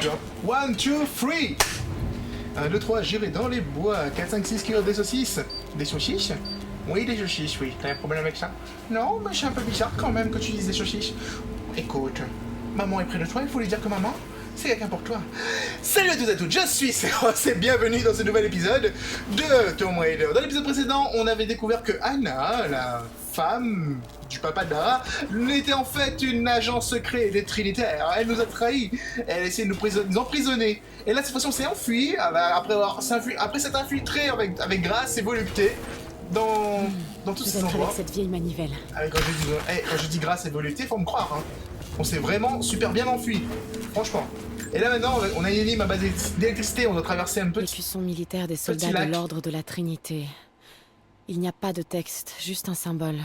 1, 2, 3. 1, 2, 3, j'irai dans les bois. 4, 5, 6 kilos des saucisses. Des saucisses? Oui, des saucisses, oui. T'as un problème avec ça? Non, mais c'est un peu bizarre quand même que tu dises des saucisses. Écoute, maman est près de toi, il faut lui dire que maman, c'est quelqu'un pour toi. Salut à tous et à toutes, je suis Seros et bienvenue dans ce nouvel épisode de Tomb Raider. Dans l'épisode précédent, on avait découvert que Anna, la femme du papa de Lara, était en fait une agent secret des Trinitaires. Elle nous a trahis, elle a essayé de nous emprisonner. Et là, cette fois-ci, on s'est enfui, après s'être infiltré avec grâce et volupté dans tous ces endroits. Avec cette vieille manivelle. Quand je dis grâce et volupté, faut me croire, hein. On s'est vraiment super bien enfui, franchement. Et là maintenant, on a une énigme à base d'électricité, on doit traverser un Les cuissons militaires des soldats de l'ordre de la Trinité. Il n'y a pas de texte, juste un symbole.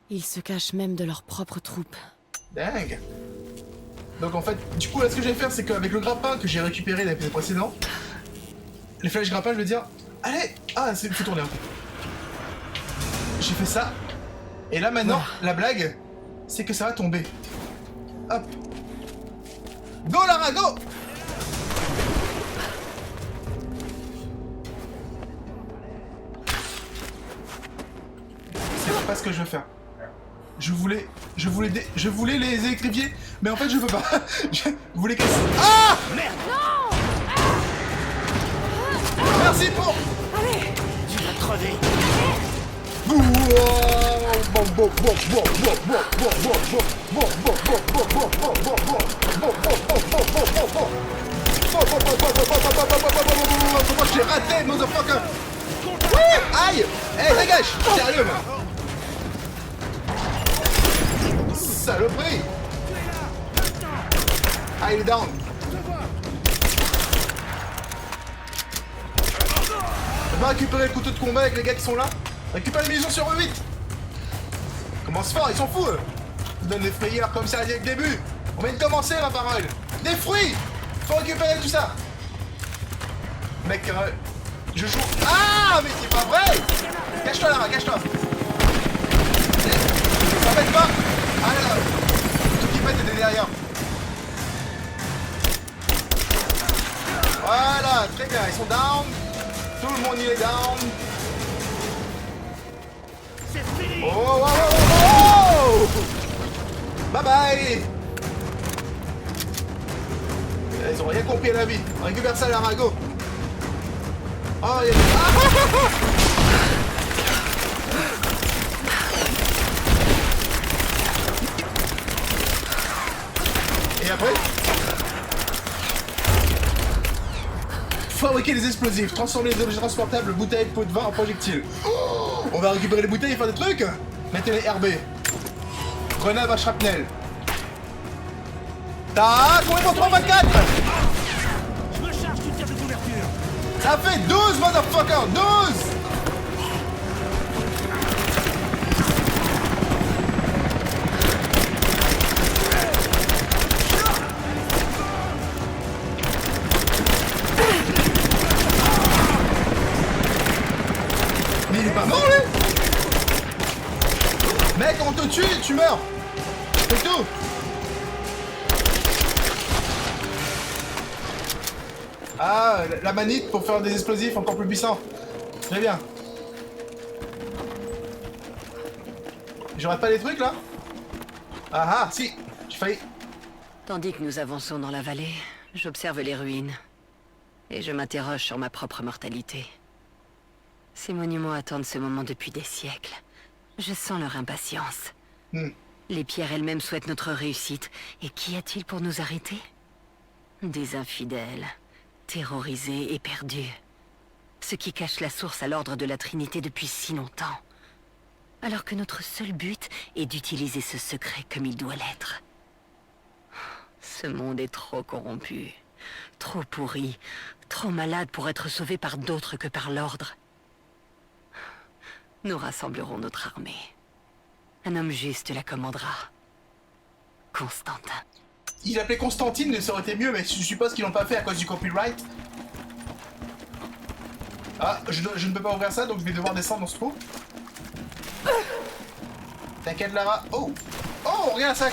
Ils se cachent même de leurs propres troupes. Dingue. Donc en fait, du coup là ce que je vais faire, c'est qu'avec le grappin que j'ai récupéré dans l'épisode précédent, les flèches grappin, je vais dire, allez, faut tourner un peu. J'ai fait ça, et là maintenant, la blague, c'est que ça va tomber. Hop. Go Lara, go! C'est pas ce que je veux faire. Je voulais les électrifier, mais en fait je peux pas. Je voulais casser. Ah! Merde! Non! Merci pour... Allez! Tu vas crever! Comment je l'ai raté, motherfucker! Aïe! Eh, dégage! Sérieux, man! Saloperie! Ah, il est down! On va récupérer le couteau de combat avec les gars qui sont là. Récupère les munitions sur E8! Commence fort, ils sont fous eux! Ils donnent des frayeurs comme ça dès le début! On vient de commencer ma parole! Des fruits! Faut récupérer tout ça! Mec, je joue... Ah! Mais c'est pas vrai! Cache-toi là, cache-toi! Ça pète pas! Ah là là! Tout qui pète était derrière! Voilà, très bien, ils sont down! Tout le monde y est down! C'est fini! Oh, oh, oh, oh, oh! Bye bye! Ils ont rien compris à la vie. On récupère ça, Lara, go! Oh, il y a... Et après? Fabriquer des explosifs, transformer les objets transportables, bouteilles, pots de vin en projectiles. Oh, on va récupérer les bouteilles et faire des trucs? Mettez les RB. Grenade à shrapnel. Tac, on est pour 3-24! Je me charge du tir de couverture! Ça fait 12, motherfucker! 12! Mais il est pas mort, lui! Mec, on te tue et tu meurs! C'est tout! Ah, la manite pour faire des explosifs encore plus puissants. Très bien. J'aurais pas les trucs là? Ah ah, si, j'ai failli. Tandis que nous avançons dans la vallée, j'observe les ruines. Et je m'interroge sur ma propre mortalité. Ces monuments attendent ce moment depuis des siècles. Je sens leur impatience. Les pierres elles-mêmes souhaitent notre réussite. Et qu'y a-t-il pour nous arrêter? Des infidèles, terrorisés et perdus. Ceux qui cachent la source à l'ordre de la Trinité depuis si longtemps. Alors que notre seul but est d'utiliser ce secret comme il doit l'être. Ce monde est trop corrompu, trop pourri, trop malade pour être sauvé par d'autres que par l'ordre. Nous rassemblerons notre armée. Un homme juste la commandera. Constantin. Il appelait Constantine, ça aurait été mieux, mais je suppose qu'ils l'ont pas fait à cause du copyright. Ah, je ne peux pas ouvrir ça, donc je vais devoir descendre dans ce pot. T'inquiète, Lara. Oh! Oh, regarde un sac!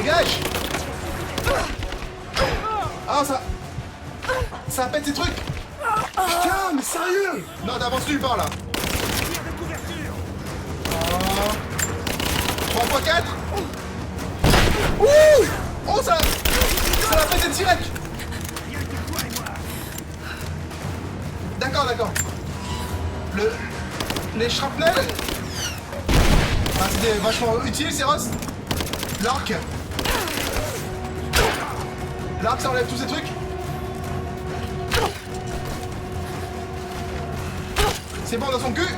Dégage! Ah, ça pète ces trucs! Putain, mais sérieux! Non, t'avances nulle part là! 3 x 4. Ouh! Oh, ça l'a pété direct! D'accord, d'accord. Les shrapnels. Ah, c'était vachement utile, Céros. L'arc. L'arc, ça enlève tous ces trucs. C'est bon dans son cul.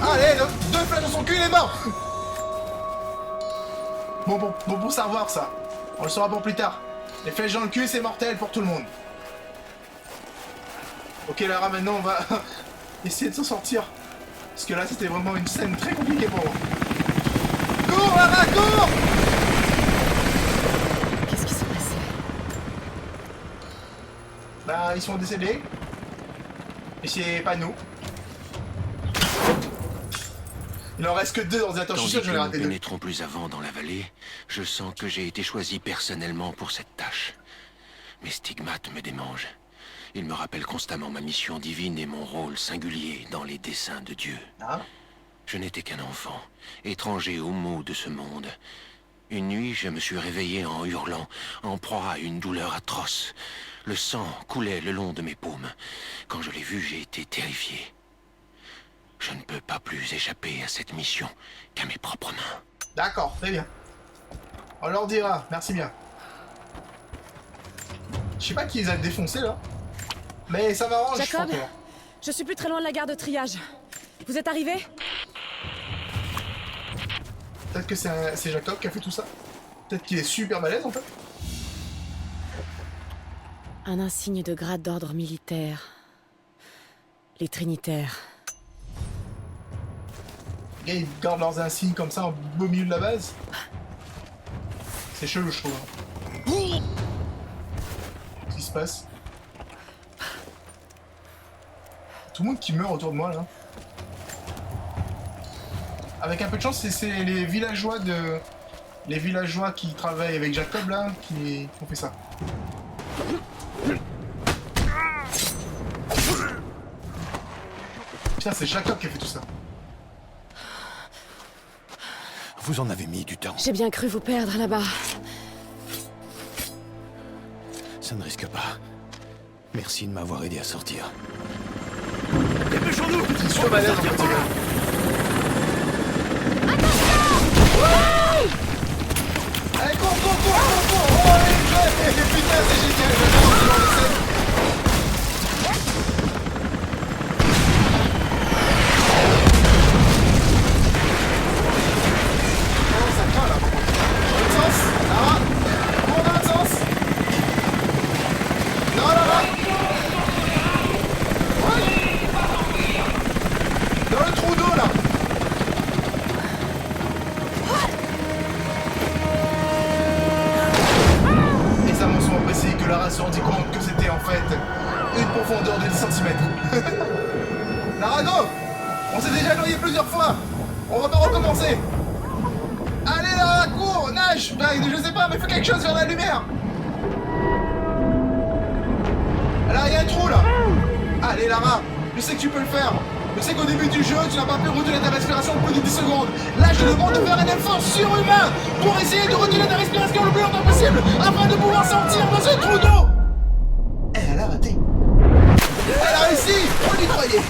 Allez, 2 flèches dans son cul, il est mort. Bon, pour savoir ça. On le saura pour plus tard. Les flèches dans le cul, c'est mortel pour tout le monde. Ok, Lara, maintenant on va essayer de s'en sortir. Parce que là, c'était vraiment une scène très compliquée pour moi. Cours, Lara, cours! Qu'est-ce qui s'est passé? Bah, ils sont décédés. Et c'est pas nous. Il en reste que 2 ordinateurs. Je suis sûr que j'en ai raté 2. Tandis que nous ne pénétrons plus avant dans la vallée, je sens que j'ai été choisi personnellement pour cette tâche. Mes stigmates me démangent. Ils me rappellent constamment ma mission divine et mon rôle singulier dans les desseins de Dieu. Ah. Je n'étais qu'un enfant, étranger aux maux de ce monde. Une nuit, je me suis réveillé en hurlant, en proie à une douleur atroce. Le sang coulait le long de mes paumes. Quand je l'ai vu, j'ai été terrifié. Je ne peux pas plus échapper à cette mission qu'à mes propres mains. D'accord, très bien. On leur dira, merci bien. Je sais pas qui les a défoncés là. Mais ça m'arrange, je Jacob, crois. je suis plus très loin de la gare de triage. Vous êtes arrivé? Peut-être que c'est Jacob qui a fait tout ça. Peut-être qu'il est super balèze en fait. Un insigne de grade d'ordre militaire. Les Trinitaires. Les gars, ils gardent leurs insignes comme ça au beau milieu de la base. C'est chelou, je trouve. Qu'est-ce qui se passe? Tout le monde qui meurt autour de moi là. Avec un peu de chance, c'est les villageois qui travaillent avec Jacob là qui ont fait ça. Putain, c'est Jacob qui a fait tout ça. Vous en avez mis du temps. J'ai bien cru vous perdre là-bas. Ça ne risque pas. Merci de m'avoir aidé à sortir. Dépêchons-nous! C'est super balèze en fait, ce gars. Allez, cours! Oh, allez, putain, c'est génial! J'adore ce genre de scène. Oh, ça craint là. Dans l'autre sens, Lara. Cours dans l'autre sens. Non, Lara. Ouais. Dans le trou d'eau là. Et ça m'en sont apprécié que Lara se rendit compte que c'était en fait une profondeur de 10 cm. Lara, go! On s'est déjà noyé plusieurs fois. On va pas recommencer. Allez Lara, cours, nage. Enfin, je sais pas, mais fais quelque chose vers la lumière. Là, il y a un trou là. Allez Lara, je sais que tu peux le faire. Je sais qu'au début du jeu, tu n'as pas pu retenir ta respiration plus de 10 secondes. Là, je te demande de faire un effort surhumain pour essayer de retenir ta respiration le plus longtemps possible afin de pouvoir sortir de ce trou d'eau. Elle a raté. Elle a réussi. On y croyait.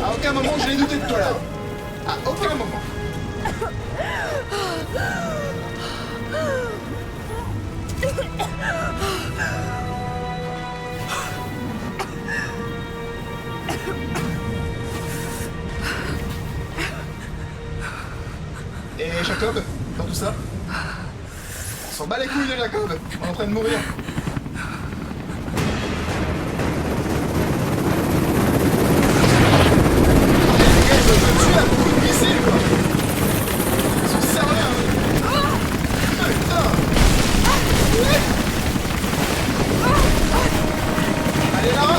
À aucun moment, je n'ai douté de toi là. À aucun moment. Et Jacob, dans tout ça, on s'en bat les couilles de Jacob, on est en train de mourir. Les gars, ils veulent me tuer à beaucoup de missiles quoi. Ils sont sérieux hein. Putain. Allez Lara.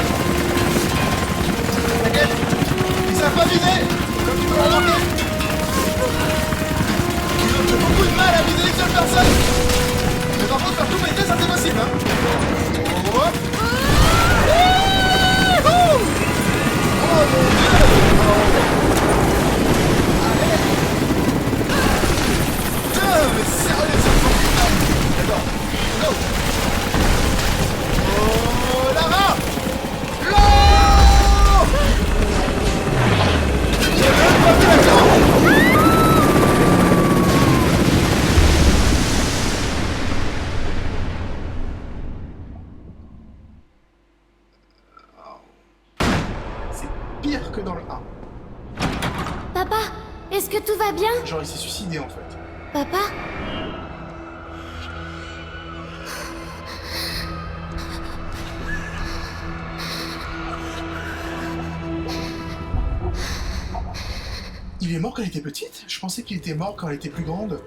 T'inquiète, ils savent pas viser, comme tu peux le remarquer. Ils ont beaucoup de mal à viser Est-ce que tout va bien? Genre, il s'est suicidé en fait. Papa? Il est mort quand elle était petite? Je pensais qu'il était mort quand elle était plus grande.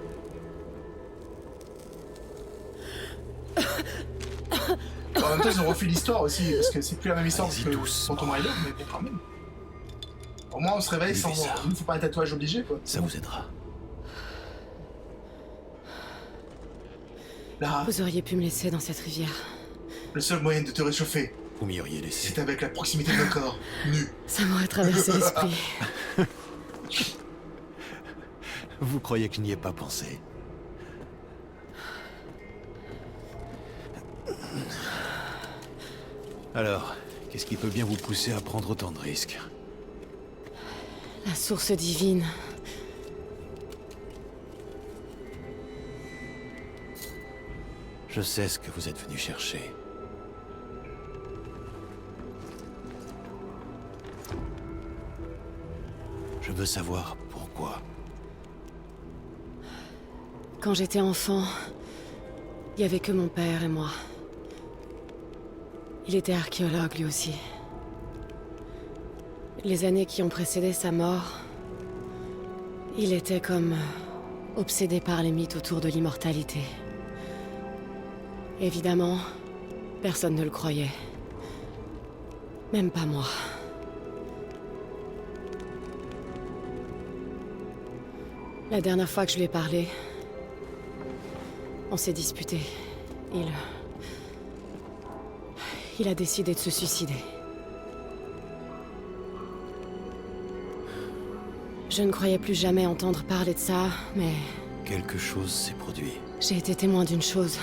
En même temps, ils ont refait l'histoire aussi, parce que c'est plus la même histoire Allez-y que doucement. Phantom Rider, mais bon, quand même. Au moins, on se réveille sans... Levez ça. Il ne faut pas un tatouage obligé, quoi. Ça vous aidera. Lara, Vous auriez pu me laisser dans cette rivière. le seul moyen de te réchauffer, Vous m'y auriez laissé. c'est avec la proximité de mon corps, nu. Ça m'aurait traversé l'esprit. Vous croyez que je n'y ai pas pensé? Alors, qu'est-ce qui peut bien vous pousser à prendre autant de risques? La source divine. Je sais ce que vous êtes venu chercher. Je veux savoir pourquoi. Quand j'étais enfant, il y avait que mon père et moi. Il était archéologue lui aussi. Les années qui ont précédé sa mort, il était comme obsédé par les mythes autour de l'immortalité. Évidemment, personne ne le croyait. Même pas moi. La dernière fois que je lui ai parlé, on s'est disputé. Il a décidé de se suicider. Je ne croyais plus jamais entendre parler de ça, mais Quelque chose s'est produit. j'ai été témoin d'une chose,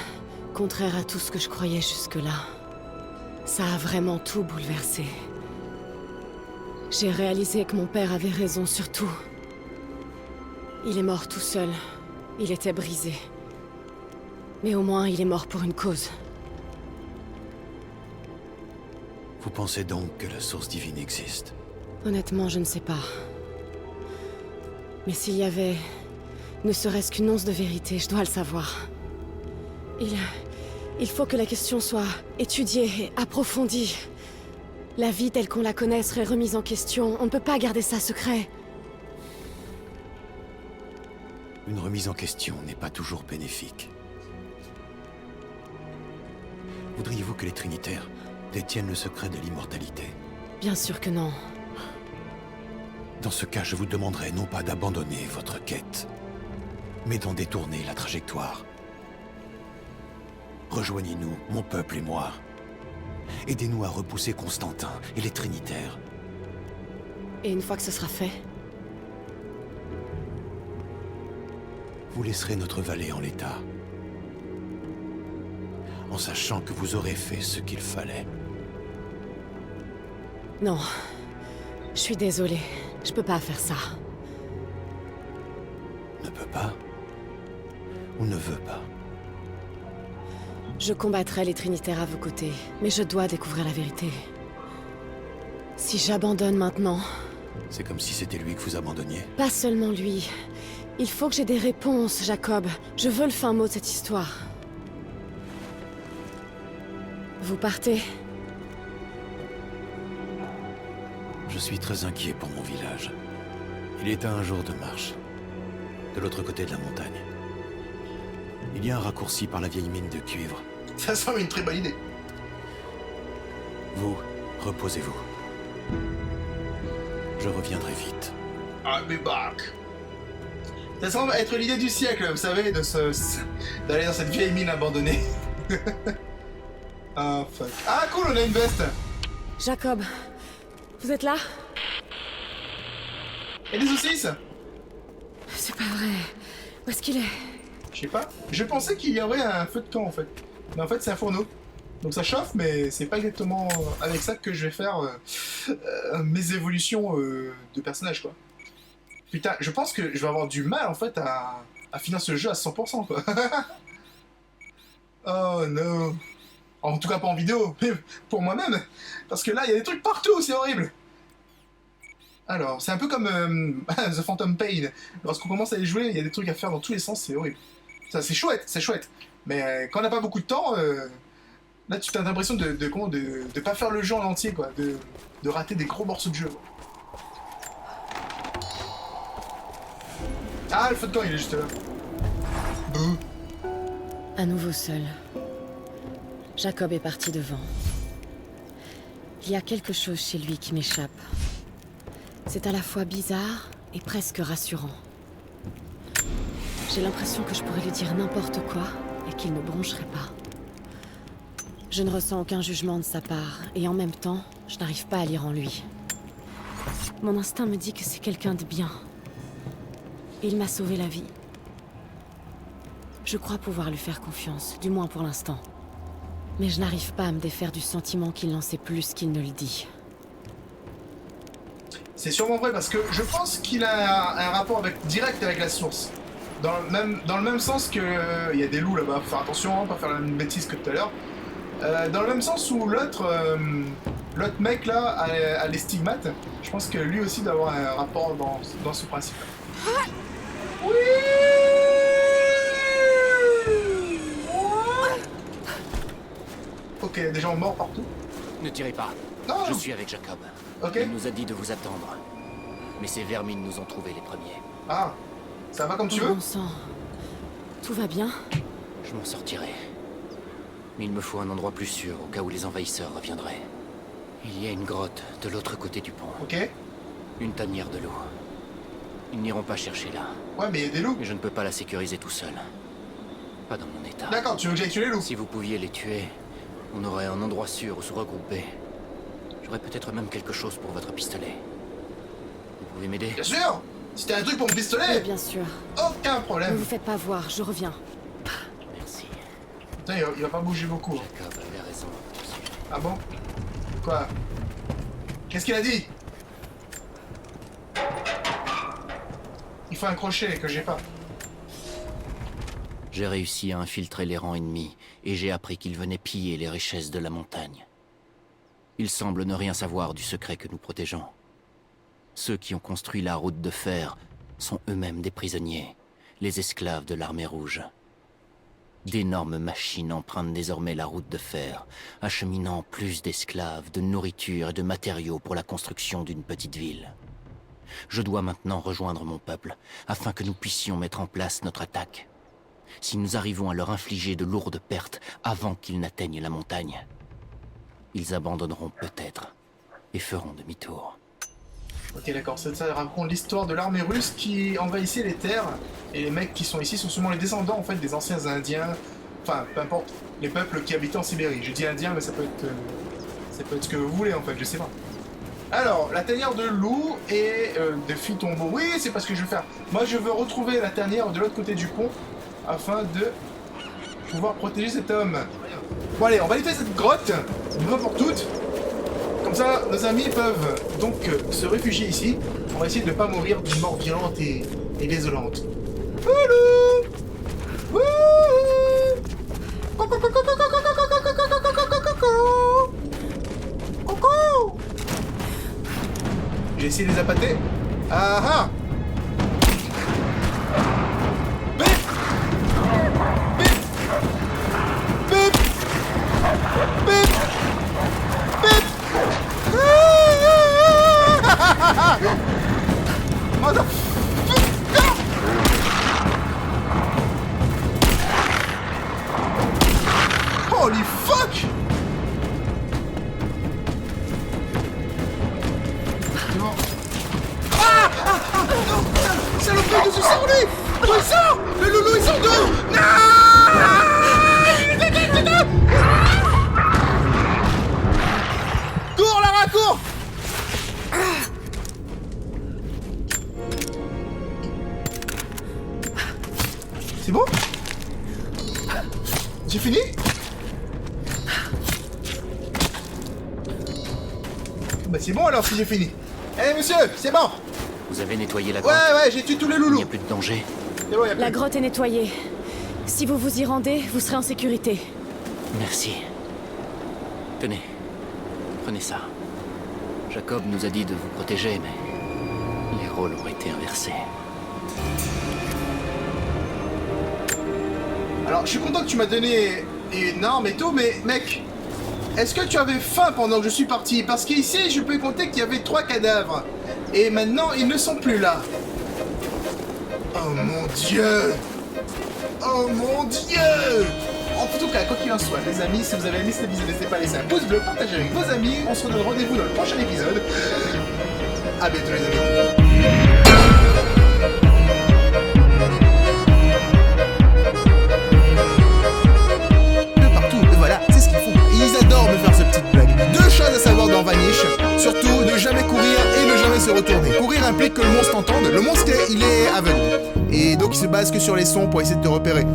contraire à tout ce que je croyais jusque-là. Ça a vraiment tout bouleversé. J'ai réalisé que mon père avait raison sur tout. Il est mort tout seul. Il était brisé. Mais au moins, il est mort pour une cause. Vous pensez donc que la source divine existe? Honnêtement, je ne sais pas. Mais s'il y avait ne serait-ce qu'une once de vérité, je dois le savoir. Il faut que la question soit étudiée et approfondie. La vie telle qu'on la connaît serait remise en question. On ne peut pas garder ça secret. Une remise en question n'est pas toujours bénéfique. Voudriez-vous que les Trinitaires détiennent le secret de l'immortalité? Bien sûr que non. Dans ce cas, je vous demanderai non pas d'abandonner votre quête, mais d'en détourner la trajectoire. Rejoignez-nous, mon peuple et moi. Aidez-nous à repousser Constantin et les Trinitaires. Et une fois que ce sera fait, Vous laisserez notre vallée en l'état, en sachant que vous aurez fait ce qu'il fallait. non. Je suis désolée. Je peux pas faire ça. Ne peut pas ou ne veut pas. Je combattrai les Trinitaires à vos côtés, mais je dois découvrir la vérité. Si j'abandonne maintenant, C'est comme si c'était lui que vous abandonniez. pas seulement lui. Il faut que j'ai des réponses, Jacob. Je veux le fin mot de cette histoire. Vous partez? Je suis très inquiet pour mon village. Il est à un jour de marche, de l'autre côté de la montagne. Il y a un raccourci par la vieille mine de cuivre. Ça semble une très bonne idée. Vous, reposez-vous. Je reviendrai vite. I'll be back. Ça semble être l'idée du siècle, vous savez, d'aller dans cette vieille mine abandonnée. Ah, fuck. Ah, cool, on a une veste. Jacob, vous êtes là? Et des saucisses. C'est pas vrai. Où est-ce qu'il est? Je sais pas. Je pensais qu'il y aurait un feu de camp, en fait. Mais en fait, c'est un fourneau. Donc ça chauffe, mais c'est pas exactement avec ça que je vais faire mes évolutions de personnage, quoi. Putain, je pense que je vais avoir du mal, en fait, à finir ce jeu à 100%, quoi. Oh non. En tout cas, pas en vidéo, mais pour moi-même. Parce que là, il y a des trucs partout, c'est horrible. Alors, c'est un peu comme The Phantom Pain. Lorsqu'on commence à y jouer, il y a des trucs à faire dans tous les sens, c'est horrible. Ça, c'est chouette, c'est chouette. Mais quand on n'a pas beaucoup de temps, là, tu as l'impression de pas faire le jeu en entier, quoi. De rater des gros morceaux de jeu. Quoi. Ah, le feu de camp, il est juste là. Bouh. À nouveau seul. Jacob est parti devant. Il y a quelque chose chez lui qui m'échappe. C'est à la fois bizarre et presque rassurant. J'ai l'impression que je pourrais lui dire n'importe quoi et qu'il ne broncherait pas. Je ne ressens aucun jugement de sa part et en même temps, je n'arrive pas à lire en lui. Mon instinct me dit que c'est quelqu'un de bien. Il m'a sauvé la vie. Je crois pouvoir lui faire confiance, du moins pour l'instant. Mais je n'arrive pas à me défaire du sentiment qu'il n'en sait plus qu'il ne le dit. C'est sûrement vrai parce que je pense qu'il a un rapport direct avec la source. Dans le même sens que... Il y a des loups là-bas, faut faire attention, hein, pas faire la même bêtise que tout à l'heure. Dans le même sens où l'autre mec là a les stigmates, je pense que lui aussi doit avoir un rapport dans ce principe. Oui. Ok, des gens morts partout. Ne tirez pas. Non. Je suis avec Jacob. Ok. Il nous a dit de vous attendre. Mais ces vermines nous ont trouvés les premiers. Ah, ça va comme tu veux. Bon sang. Tout va bien? Je m'en sortirai. Mais il me faut un endroit plus sûr au cas où les envahisseurs reviendraient. Il y a une grotte de l'autre côté du pont. Ok. Une tanière de l'eau. Ils n'iront pas chercher là. Ouais, mais il y a des loups. Mais je ne peux pas la sécuriser tout seul. Pas dans mon état. D'accord, tu veux que j'aille tuer les loups? Si vous pouviez les tuer, on aurait un endroit sûr où se regrouper. J'aurais peut-être même quelque chose pour votre pistolet. Vous pouvez m'aider? Bien sûr. Si t'as un truc pour mon Oui, pistolet, bien sûr. aucun Ne problème. vous faites pas voir, je reviens. Merci. Putain, il va pas bouger beaucoup. Jacob avait raison. Ah bon? Quoi? Qu'est-ce qu'il a dit? Il faut un crochet que j'ai pas. J'ai réussi à infiltrer les rangs ennemis et j'ai appris qu'ils venaient piller les richesses de la montagne. Ils semblent ne rien savoir du secret que nous protégeons. Ceux qui ont construit la route de fer sont eux-mêmes des prisonniers, les esclaves de l'armée rouge. D'énormes machines empruntent désormais la route de fer, acheminant plus d'esclaves, de nourriture et de matériaux pour la construction d'une petite ville. Je dois maintenant rejoindre mon peuple, afin que nous puissions mettre en place notre attaque. Si nous arrivons à leur infliger de lourdes pertes avant qu'ils n'atteignent la montagne, ils abandonneront peut-être et feront demi-tour. Ok, d'accord, ça raconte l'histoire de l'armée russe qui envahissait les terres. Et les mecs qui sont ici sont souvent les descendants en fait des anciens indiens. Enfin, peu importe, les peuples qui habitaient en Sibérie. Je dis indien, mais ça peut être ce que vous voulez en fait, je sais pas. Alors, la tanière de loup et de Fitombo. Oui, c'est pas ce que je veux faire. Moi, je veux retrouver la tanière de l'autre côté du pont afin de pouvoir protéger cet homme. Bon allez, on va nettoyer cette grotte, une fois pour toutes. Comme ça, nos amis peuvent donc se réfugier ici. On va essayer de ne pas mourir d'une mort violente et désolante. Loulou! Wouhou! Coucou, coucou, coucou, coucou, coucou, coucou, coucou, coucou, coucou. J'ai essayé de les appâter. Ah ah! Bip! Bip! Bip! Bip! Bip! Motherfucker! Holy fuck! Non. Ah! Non! Saloperie de ce sort lui! Oh, il sort! Le loulou il sort d'où? Non! Cours Lara, cours! C'est bon? J'ai fini? Bah c'est bon alors si j'ai fini. Eh monsieur, c'est bon! Vous avez nettoyé la grotte? Ouais, j'ai tué tous les Il loulous. n'y a plus de danger. C'est bon, y a plus. La grotte est nettoyée. Si vous vous y rendez, vous serez en sécurité. Merci. Tenez, prenez ça. Jacob nous a dit de vous protéger, mais Les rôles ont été inversés. Alors, je suis content que tu m'as donné une arme et tout, mais mec, est-ce que tu avais faim pendant que je suis parti? Parce qu'ici, je peux compter qu'il y avait 3 cadavres. Et maintenant, ils ne sont plus là. Oh mon Dieu! Oh mon Dieu! En tout cas, quoi qu'il en soit, les amis, si vous avez aimé cette vidéo, n'hésitez pas à laisser un pouce bleu, partagez avec vos amis. On se redonne rendez-vous dans le prochain épisode. À bientôt les amis. Deux choses à savoir dans Vanish, surtout ne jamais courir et ne jamais se retourner. Courir implique que le monstre t'entende, le monstre il est aveugle, et donc il se base que sur les sons pour essayer de te repérer.